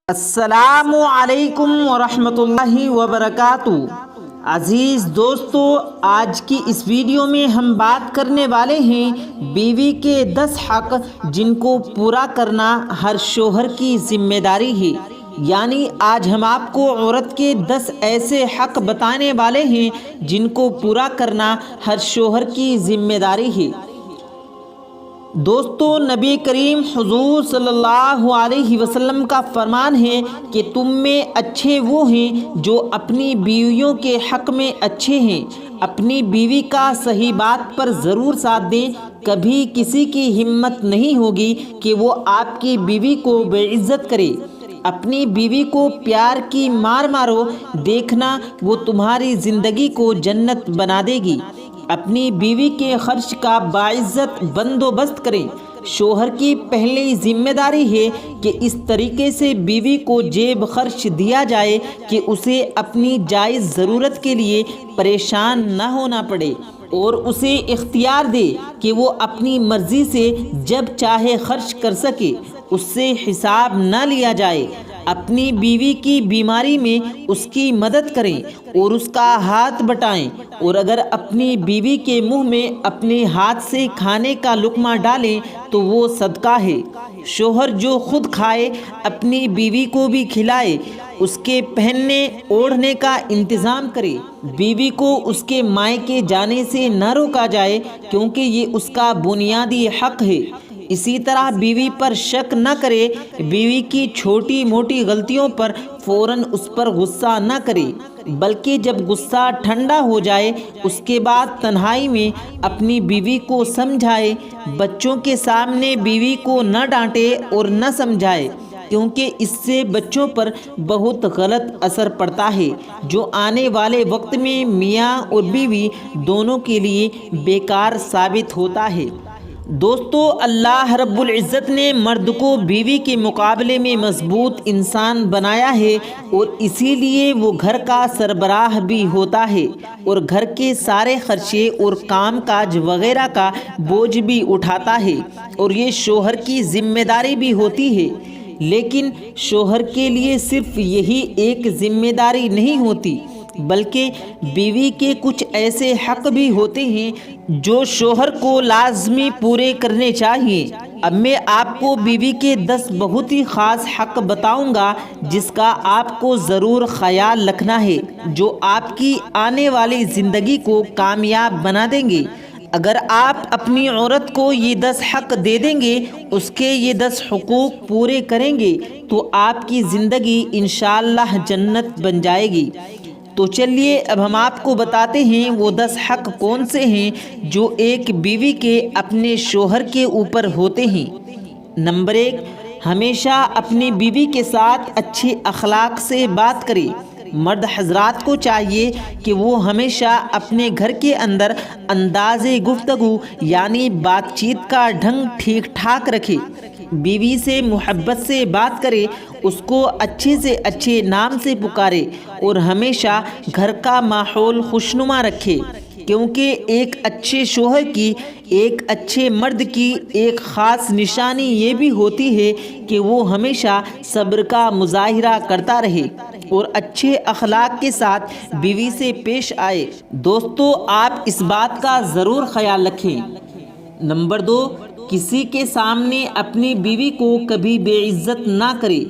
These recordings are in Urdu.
السلام علیکم ورحمۃ اللہ وبرکاتہ۔ عزیز دوستو، آج کی اس ویڈیو میں ہم بات کرنے والے ہیں بیوی کے 10 حق جن کو پورا کرنا ہر شوہر کی ذمہ داری ہے۔ یعنی آج ہم آپ کو عورت کے 10 ایسے حق بتانے والے ہیں جن کو پورا کرنا ہر شوہر کی ذمہ داری ہے۔ دوستو، نبی کریم حضور صلی اللہ علیہ وسلم کا فرمان ہے کہ تم میں اچھے وہ ہیں جو اپنی بیویوں کے حق میں اچھے ہیں۔ اپنی بیوی کا صحیح بات پر ضرور ساتھ دیں۔ کبھی کسی کی ہمت نہیں ہوگی کہ وہ آپ کی بیوی کو بے عزت کرے۔ اپنی بیوی کو پیار کی مار مارو، دیکھنا وہ تمہاری زندگی کو جنت بنا دے گی۔ اپنی بیوی کے خرچ کا باعزت بندوبست کریں۔ شوہر کی پہلی ذمہ داری ہے کہ اس طریقے سے بیوی کو جیب خرچ دیا جائے کہ اسے اپنی جائز ضرورت کے لیے پریشان نہ ہونا پڑے، اور اسے اختیار دے کہ وہ اپنی مرضی سے جب چاہے خرچ کر سکے، اس سے حساب نہ لیا جائے۔ اپنی بیوی کی بیماری میں اس کی مدد کریں اور اس کا ہاتھ بٹائیں، اور اگر اپنی بیوی کے منہ میں اپنے ہاتھ سے کھانے کا لقمہ ڈالیں تو وہ صدقہ ہے۔ شوہر جو خود کھائے اپنی بیوی کو بھی کھلائے، اس کے پہننے اوڑھنے کا انتظام کرے۔ بیوی کو اس کے مائکے جانے سے نہ روکا جائے، کیونکہ یہ اس کا بنیادی حق ہے۔ اسی طرح بیوی پر شک نہ کرے۔ بیوی کی چھوٹی موٹی غلطیوں پر فوراً اس پر غصہ نہ کرے، بلکہ جب غصہ ٹھنڈا ہو جائے اس کے بعد تنہائی میں اپنی بیوی کو سمجھائے۔ بچوں کے سامنے بیوی کو نہ ڈانٹے اور نہ سمجھائے، کیونکہ اس سے بچوں پر بہت غلط اثر پڑتا ہے، جو آنے والے وقت میں میاں اور بیوی دونوں کے لیے بیکار ثابت ہوتا ہے۔ دوستو، اللہ رب العزت نے مرد کو بیوی کے مقابلے میں مضبوط انسان بنایا ہے، اور اسی لیے وہ گھر کا سربراہ بھی ہوتا ہے، اور گھر کے سارے خرچے اور کام کاج وغیرہ کا بوجھ بھی اٹھاتا ہے، اور یہ شوہر کی ذمہ داری بھی ہوتی ہے۔ لیکن شوہر کے لیے صرف یہی ایک ذمہ داری نہیں ہوتی، بلکہ بیوی کے کچھ ایسے حق بھی ہوتے ہیں جو شوہر کو لازمی پورے کرنے چاہیے۔ اب میں آپ کو بیوی کے 10 بہت ہی خاص حق بتاؤں گا جس کا آپ کو ضرور خیال رکھنا ہے، جو آپ کی آنے والی زندگی کو کامیاب بنا دیں گے۔ اگر آپ اپنی عورت کو یہ 10 حق دے دیں گے، اس کے یہ 10 حقوق پورے کریں گے، تو آپ کی زندگی انشاءاللہ جنت بن جائے گی۔ تو چلیے اب ہم آپ کو بتاتے ہیں وہ 10 حق کون سے ہیں جو ایک بیوی کے اپنے شوہر کے اوپر ہوتے ہیں۔ نمبر 1، ہمیشہ اپنی بیوی کے ساتھ اچھے اخلاق سے بات کرے۔ مرد حضرات کو چاہیے کہ وہ ہمیشہ اپنے گھر کے اندر انداز گفتگو یعنی بات چیت کا ڈھنگ ٹھیک ٹھاک رکھے، بیوی سے محبت سے بات کرے، اس کو اچھے سے اچھے نام سے پکارے، اور ہمیشہ گھر کا ماحول خوشنما رکھے، کیونکہ ایک اچھے شوہر کی، ایک اچھے مرد کی ایک خاص نشانی یہ بھی ہوتی ہے کہ وہ ہمیشہ صبر کا مظاہرہ کرتا رہے اور اچھے اخلاق کے ساتھ بیوی سے پیش آئے۔ دوستو، آپ اس بات کا ضرور خیال رکھیں۔ نمبر 2، کسی کے سامنے اپنی بیوی کو کبھی بے عزت نہ کرے۔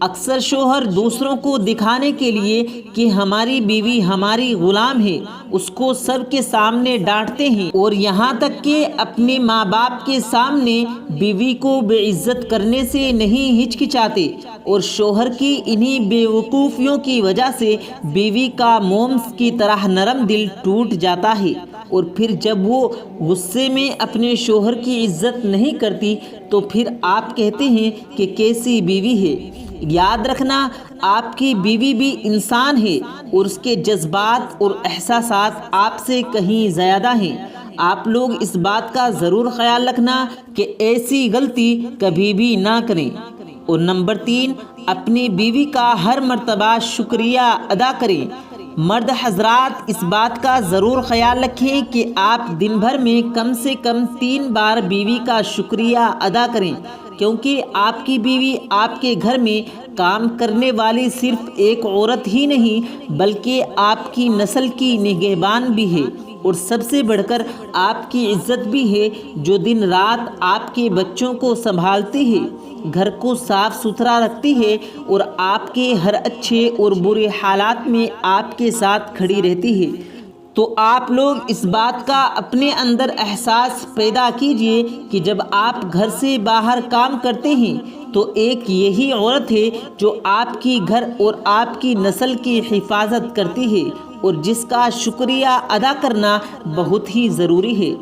اکثر شوہر دوسروں کو دکھانے کے لیے کہ ہماری بیوی ہماری غلام ہے، اس کو سب کے سامنے ڈانٹتے ہیں، اور یہاں تک کہ اپنے ماں باپ کے سامنے بیوی کو بے عزت کرنے سے نہیں ہچکچاتے، اور شوہر کی انہی بے وقوفیوں کی وجہ سے بیوی کا مومس کی طرح نرم دل ٹوٹ جاتا ہے، اور پھر جب وہ غصے میں اپنے شوہر کی عزت نہیں کرتی تو پھر آپ کہتے ہیں کہ کیسی بیوی ہے۔ یاد رکھنا، آپ کی بیوی بھی انسان ہے، اور اس کے جذبات اور احساسات آپ سے کہیں زیادہ ہیں۔ آپ لوگ اس بات کا ضرور خیال رکھنا کہ ایسی غلطی کبھی بھی نہ کریں۔ اور نمبر 3، اپنی بیوی کا ہر مرتبہ شکریہ ادا کریں۔ مرد حضرات اس بات کا ضرور خیال رکھیں کہ آپ دن بھر میں کم سے کم 3 بار بیوی کا شکریہ ادا کریں، کیونکہ آپ کی بیوی آپ کے گھر میں کام کرنے والی صرف ایک عورت ہی نہیں بلکہ آپ کی نسل کی نگہبان بھی ہے، اور سب سے بڑھ کر آپ کی عزت بھی ہے، جو دن رات آپ کے بچوں کو سنبھالتی ہے، گھر کو صاف ستھرا رکھتی ہے اور آپ کے ہر اچھے اور برے حالات میں آپ کے ساتھ کھڑی رہتی ہے۔ تو آپ لوگ اس بات کا اپنے اندر احساس پیدا کیجئے کہ جب آپ گھر سے باہر کام کرتے ہیں تو ایک یہی عورت ہے جو آپ کی گھر اور آپ کی نسل کی حفاظت کرتی ہے، اور جس کا شکریہ ادا کرنا بہت ہی ضروری ہے۔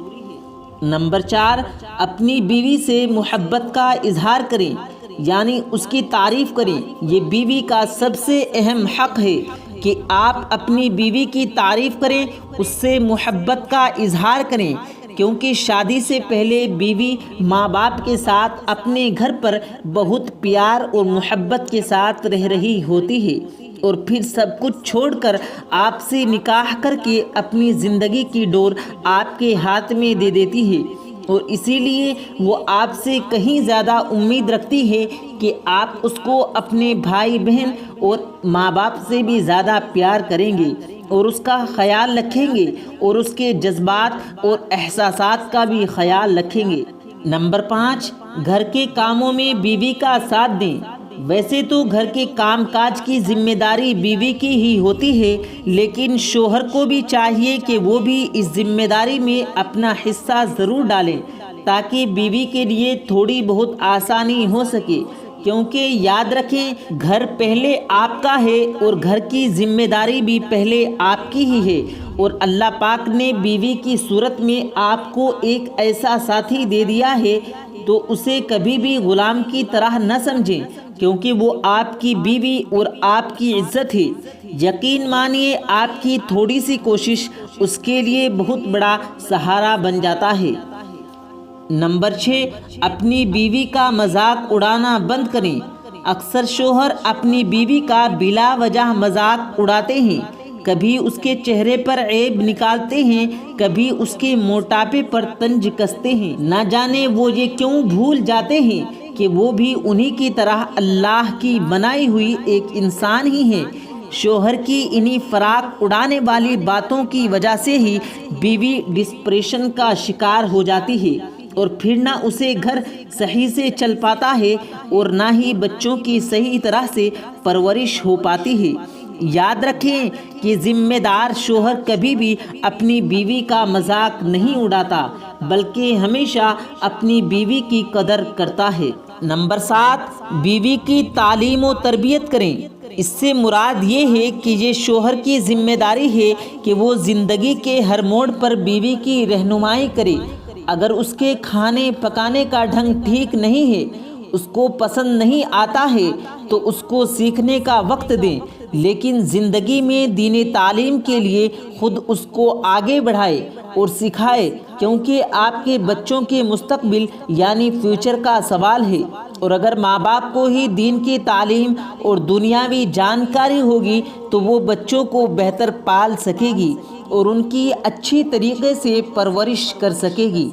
نمبر 4، اپنی بیوی سے محبت کا اظہار کریں، یعنی اس کی تعریف کریں۔ یہ بیوی کا سب سے اہم حق ہے کہ آپ اپنی بیوی کی تعریف کریں، اس سے محبت کا اظہار کریں، کیونکہ شادی سے پہلے بیوی ماں باپ کے ساتھ اپنے گھر پر بہت پیار اور محبت کے ساتھ رہ رہی ہوتی ہے، اور پھر سب کچھ چھوڑ کر آپ سے نکاح کر کے اپنی زندگی کی ڈور آپ کے ہاتھ میں دے دیتی ہے، اور اسی لیے وہ آپ سے کہیں زیادہ امید رکھتی ہے کہ آپ اس کو اپنے بھائی بہن اور ماں باپ سے بھی زیادہ پیار کریں گے اور اس کا خیال رکھیں گے اور اس کے جذبات اور احساسات کا بھی خیال رکھیں گے۔ نمبر 5، گھر کے کاموں میں بیوی کا ساتھ دیں۔ ویسے تو گھر کے کام کاج کی ذمہ داری بیوی کی ہی ہوتی ہے، لیکن شوہر کو بھی چاہیے کہ وہ بھی اس ذمہ داری میں اپنا حصہ ضرور ڈالیں، تاکہ بیوی کے لیے تھوڑی بہت آسانی ہو سکے، کیونکہ یاد رکھیں گھر پہلے آپ کا ہے اور گھر کی ذمہ داری بھی پہلے آپ کی ہی ہے، اور اللہ پاک نے بیوی کی صورت میں آپ کو ایک ایسا ساتھی دے دیا ہے تو اسے کبھی بھی غلام کی طرح نہ سمجھیں، کیونکہ وہ آپ کی بیوی اور آپ کی عزت ہے۔ یقین مانیے آپ کی تھوڑی سی کوشش اس کے لیے بہت بڑا سہارا بن جاتا ہے۔ نمبر 6، اپنی بیوی کا مذاق اڑانا بند کریں۔ اکثر شوہر اپنی بیوی کا بلا وجہ مذاق اڑاتے ہیں، کبھی اس کے چہرے پر عیب نکالتے ہیں، کبھی اس کے موٹاپے پر طنز کستے ہیں۔ نہ جانے وہ یہ کیوں بھول جاتے ہیں کہ وہ بھی انہی کی طرح اللہ کی بنائی ہوئی ایک انسان ہی ہے۔ شوہر کی انہی فراق اڑانے والی باتوں کی وجہ سے ہی بیوی ڈسپریشن کا شکار ہو جاتی ہے، اور پھر نہ اسے گھر صحیح سے چل پاتا ہے اور نہ ہی بچوں کی صحیح طرح سے پرورش ہو پاتی ہے۔ یاد رکھیں کہ ذمہ دار شوہر کبھی بھی اپنی بیوی کا مذاق نہیں اڑاتا، بلکہ ہمیشہ اپنی بیوی کی قدر کرتا ہے۔ نمبر 7، بیوی کی تعلیم و تربیت کریں۔ اس سے مراد یہ ہے کہ یہ شوہر کی ذمہ داری ہے کہ وہ زندگی کے ہر موڑ پر بیوی کی رہنمائی کرے۔ اگر اس کے کھانے پکانے کا ڈھنگ ٹھیک نہیں ہے، اس کو پسند نہیں آتا ہے تو اس کو سیکھنے کا وقت دیں، لیکن زندگی میں دینی تعلیم کے لیے خود اس کو آگے بڑھائے اور سکھائے، کیونکہ آپ کے بچوں کے مستقبل یعنی فیوچر کا سوال ہے، اور اگر ماں باپ کو ہی دین کی تعلیم اور دنیاوی جانکاری ہوگی تو وہ بچوں کو بہتر پال سکے گی اور ان کی اچھی طریقے سے پرورش کر سکے گی۔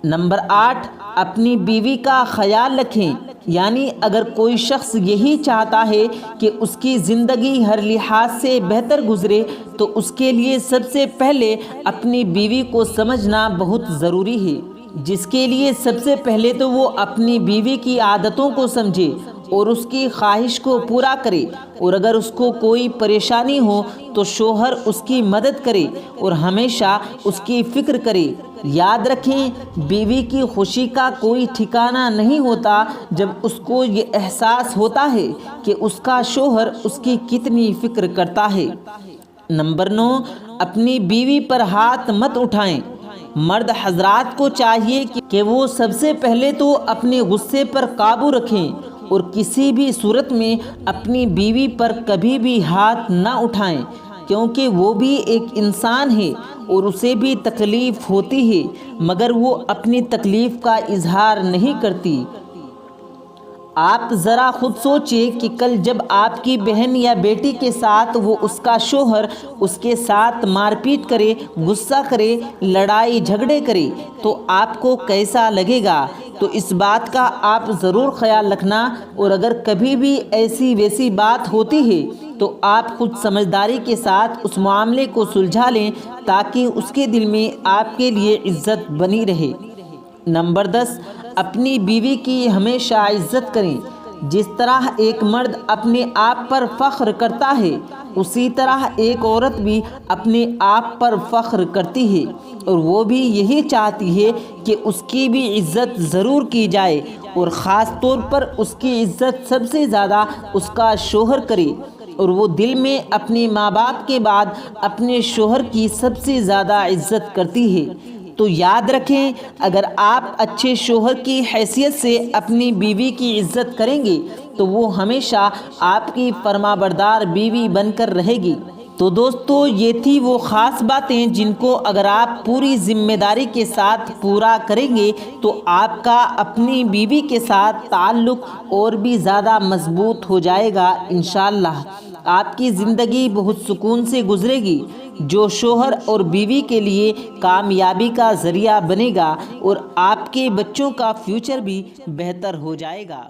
نمبر 8، اپنی بیوی کا خیال رکھیں، یعنی اگر کوئی شخص یہی چاہتا ہے کہ اس کی زندگی ہر لحاظ سے بہتر گزرے تو اس کے لیے سب سے پہلے اپنی بیوی کو سمجھنا بہت ضروری ہے، جس کے لیے سب سے پہلے تو وہ اپنی بیوی کی عادتوں کو سمجھے اور اس کی خواہش کو پورا کرے، اور اگر اس کو کوئی پریشانی ہو تو شوہر اس کی مدد کرے اور ہمیشہ اس کی فکر کرے۔ یاد رکھیں بیوی کی خوشی کا کوئی ٹھکانہ نہیں ہوتا جب اس کو یہ احساس ہوتا ہے کہ اس کا شوہر اس کی کتنی فکر کرتا ہے۔ نمبر 9، اپنی بیوی پر ہاتھ مت اٹھائیں۔ مرد حضرات کو چاہیے کہ وہ سب سے پہلے تو اپنے غصے پر قابو رکھیں اور کسی بھی صورت میں اپنی بیوی پر کبھی بھی ہاتھ نہ اٹھائیں، کیونکہ وہ بھی ایک انسان ہے اور اسے بھی تکلیف ہوتی ہے، مگر وہ اپنی تکلیف کا اظہار نہیں کرتی۔ آپ ذرا خود سوچیں کہ کل جب آپ کی بہن یا بیٹی کے ساتھ وہ اس کا شوہر اس کے ساتھ مار پیٹ کرے، غصہ کرے، لڑائی جھگڑے کرے تو آپ کو کیسا لگے گا؟ تو اس بات کا آپ ضرور خیال رکھنا، اور اگر کبھی بھی ایسی ویسی بات ہوتی ہے تو آپ خود سمجھداری کے ساتھ اس معاملے کو سلجھا لیں تاکہ اس کے دل میں آپ کے لیے عزت بنی رہے۔ نمبر 10، اپنی بیوی کی ہمیشہ عزت کریں۔ جس طرح ایک مرد اپنے آپ پر فخر کرتا ہے، اسی طرح ایک عورت بھی اپنے آپ پر فخر کرتی ہے، اور وہ بھی یہی چاہتی ہے کہ اس کی بھی عزت ضرور کی جائے، اور خاص طور پر اس کی عزت سب سے زیادہ اس کا شوہر کرے، اور وہ دل میں اپنے ماں باپ کے بعد اپنے شوہر کی سب سے زیادہ عزت کرتی ہے۔ تو یاد رکھیں، اگر آپ اچھے شوہر کی حیثیت سے اپنی بیوی کی عزت کریں گے تو وہ ہمیشہ آپ کی فرما بردار بیوی بن کر رہے گی۔ تو دوستو، یہ تھی وہ خاص باتیں جن کو اگر آپ پوری ذمہ داری کے ساتھ پورا کریں گے تو آپ کا اپنی بیوی کے ساتھ تعلق اور بھی زیادہ مضبوط ہو جائے گا انشاءاللہ۔ آپ کی زندگی بہت سکون سے گزرے گی، جو شوہر اور بیوی کے لیے کامیابی کا ذریعہ بنے گا، اور آپ کے بچوں کا فیوچر بھی بہتر ہو جائے گا۔